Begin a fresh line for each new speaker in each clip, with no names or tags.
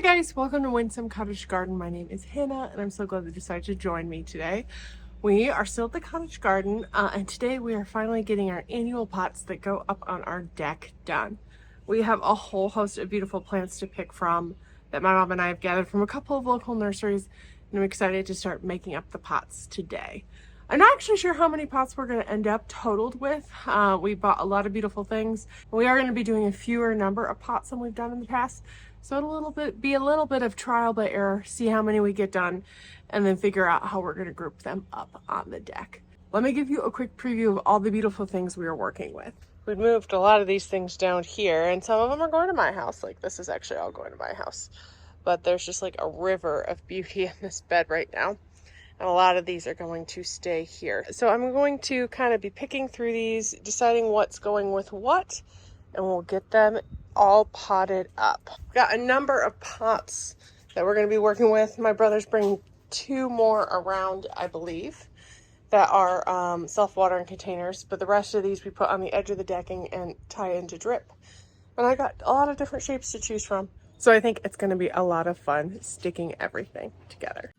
guys, welcome to Winsome Cottage Garden. My name is Hannah and I'm so glad that you decided to join me today. We are still at the cottage garden and today we are finally getting our annual pots that go up on our deck done. We have a whole host of beautiful plants to pick from that my mom and I have gathered from a couple of local nurseries, and I'm excited to start making up the pots today. I'm not actually sure how many pots we're going to end up totaled with. We bought a lot of beautiful things. We are going to be doing a fewer number of pots than we've done in the past. So it'll be a little bit of trial by error, see how many we get done, and then figure out how we're going to group them up on the deck. Let me give you a quick preview of all the beautiful things we are working with. We've moved a lot of these things down here, and some of them are going to my house. Like this is actually all going to my house. But there's just like a river of beauty in this bed right now. And a lot of these are going to stay here. So I'm going to kind of be picking through these, deciding what's going with what, and we'll get them all potted up. We've got a number of pots that we're going to be working with. My brother's bringing 2 more around, I believe, that are self-watering containers, but the rest of these we put on the edge of the decking and tie into drip. And I got a lot of different shapes to choose from. So I think it's going to be a lot of fun sticking everything together.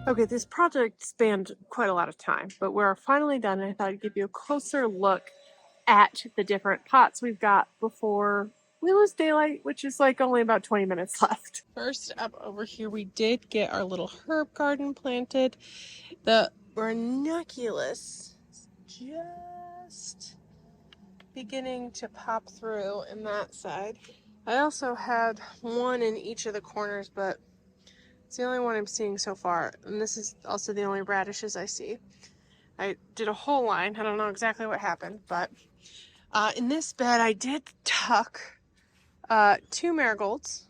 Okay, this project spanned quite a lot of time, but we're finally done, and I thought I'd give you a closer look at the different pots we've got before we lose daylight, which is like only about 20 minutes left. First up over here, we did get our little herb garden planted. The ranunculus is just beginning to pop through in that side. I also had one in each of the corners, but it's the only one I'm seeing so far. And this is also the only radishes I see. I did a whole line. I don't know exactly what happened, but in this bed I did tuck two marigolds,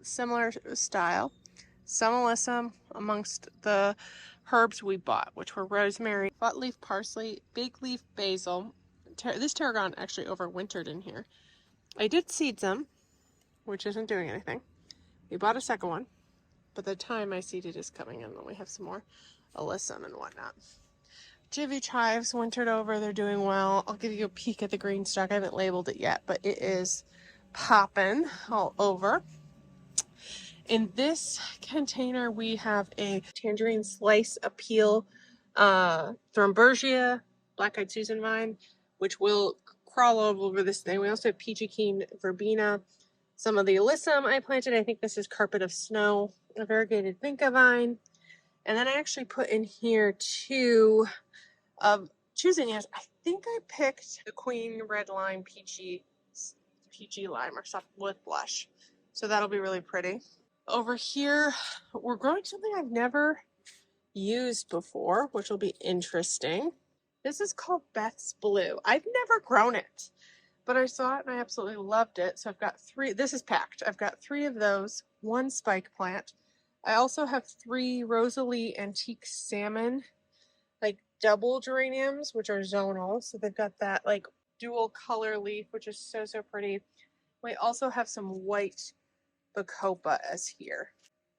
similar style, some alyssum amongst the herbs we bought, which were rosemary, butt leaf parsley, big leaf basil. This tarragon actually overwintered in here. I did seed some, which isn't doing anything. We bought a second one, but the time I seeded is coming in, and we have some more alyssum and whatnot. Jivy chives wintered over. They're doing well. I'll give you a peek at the green stalk. I haven't labeled it yet, but it is popping all over. In this container, we have a tangerine slice appeal, Thornbergia, black-eyed Susan vine, which will crawl all over this thing. We also have peachy keen verbena, some of the alyssum I planted. I think this is carpet of snow, a variegated vinca vine, and then I actually put in here two of choosing. I think I picked the Queen Red Lime peachy lime or something with blush, so that'll be really pretty. Over here, we're growing something I've never used before, which will be interesting. This is called Beth's Blue. I've never grown it, but I saw it and I absolutely loved it. So I've got three. This is packed. I've got three of those, one spike plant. I also have three Rosalie Antique Salmon, like double geraniums, which are zonal. So they've got that like dual color leaf, which is so, so pretty. We also have some white bacopa as here.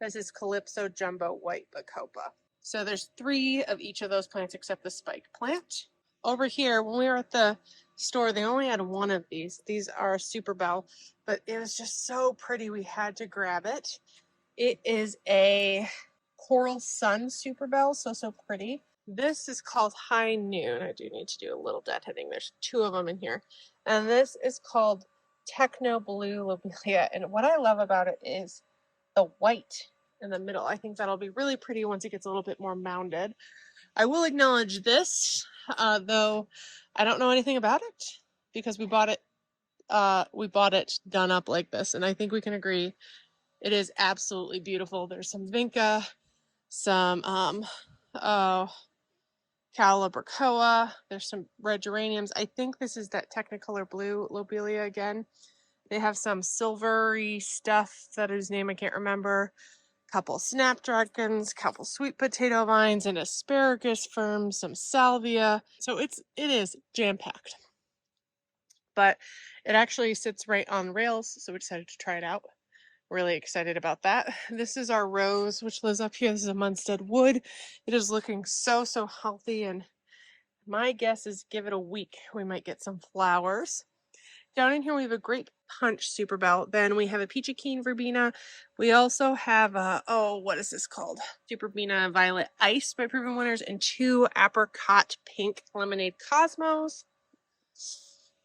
This is Calypso Jumbo White Bacopa. So there's three of each of those plants except the spike plant. Over here, when we were at the store, they only had one of these. These are Super Bell, but it was just so pretty we had to grab it. It is a Coral Sun Super Bell, so pretty. This is called High Noon. I do need to do a little deadheading. There's two of them in here. And this is called Techno Blue Lobelia, and what I love about it is the white in the middle. I think that'll be really pretty once it gets a little bit more mounded. I will acknowledge this, though I don't know anything about it because we bought it done up like this, and I think we can agree it is absolutely beautiful. There's some vinca, some Calibrachoa, there's some red geraniums. I think this is that Technicolor Blue Lobelia again. They have some silvery stuff that whose name I can't remember. Couple snapdragons, couple sweet potato vines, and asparagus ferns, some salvia. So it is jam-packed. But it actually sits right on rails, so we decided to try it out. Really excited about that. This is our rose, which lives up here. This is a Munstead wood. It is looking so, so healthy, and my guess is give it a week, we might get some flowers. Down in here, we have a Grape Punch Super Bell. Then we have a Peachy Keen Verbena. We also have what is this called? Super Verbena Violet Ice by Proven Winners, and two Apricot Pink Lemonade Cosmos.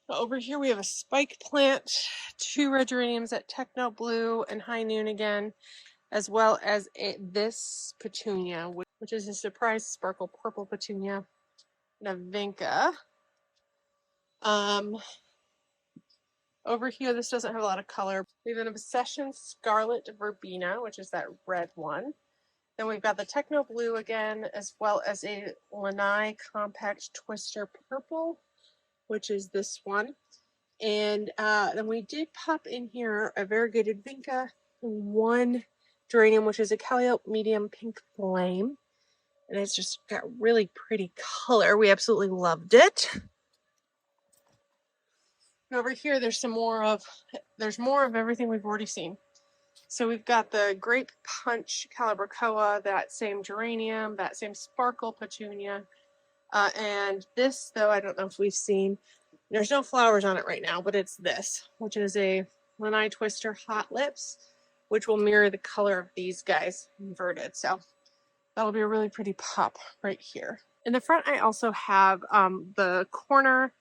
Over here, we have a spike plant, two red geraniums at Techno Blue and High Noon again, as well as this petunia, which is a surprise sparkle purple petunia, and a vinca. Over here, this doesn't have a lot of color. We have an Obsession Scarlet Verbena, which is that red one. Then we've got the Techno Blue again, as well as a Lanai Compact Twister Purple, which is this one. And then we did pop in here a variegated vinca, one geranium, which is a Calliope Medium Pink Flame. And it's just got really pretty color. We absolutely loved it. And over here, there's more of everything we've already seen. So we've got the Grape Punch Calibrachoa, that same geranium, that same sparkle petunia. And this, though, I don't know if we've seen. There's no flowers on it right now, but it's this, which is a Lanai Twister Hot Lips, which will mirror the color of these guys inverted. So that'll be a really pretty pop right here. In the front, I also have the corner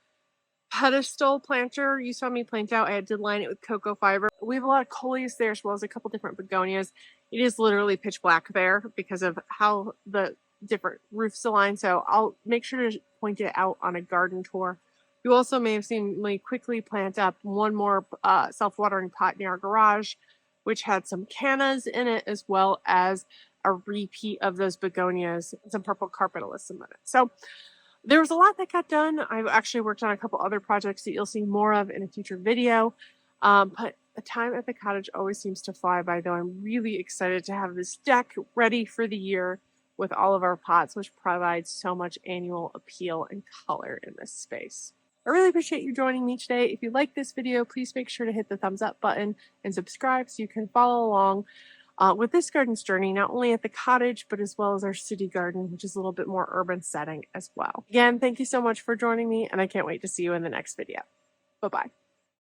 pedestal planter you saw me plant out. I did line it with cocoa fiber. We have a lot of coleus there as well as a couple different begonias. It is literally pitch black there because of how the different roofs align, so I'll make sure to point it out on a garden tour. You also may have seen me quickly plant up one more self-watering pot near our garage, which had some cannas in it as well as a repeat of those begonias and some purple carpet alyssum in it. So there was a lot that got done. I've actually worked on a couple other projects that you'll see more of in a future video. But the time at the cottage always seems to fly by, though I'm really excited to have this deck ready for the year with all of our pots, which provides so much annual appeal and color in this space. I really appreciate you joining me today. If you like this video, please make sure to hit the thumbs up button and subscribe so you can follow along with this garden's journey, not only at the cottage, but as well as our city garden, which is a little bit more urban setting as well. Again, thank you so much for joining me, and I can't wait to see you in the next video. Bye-bye.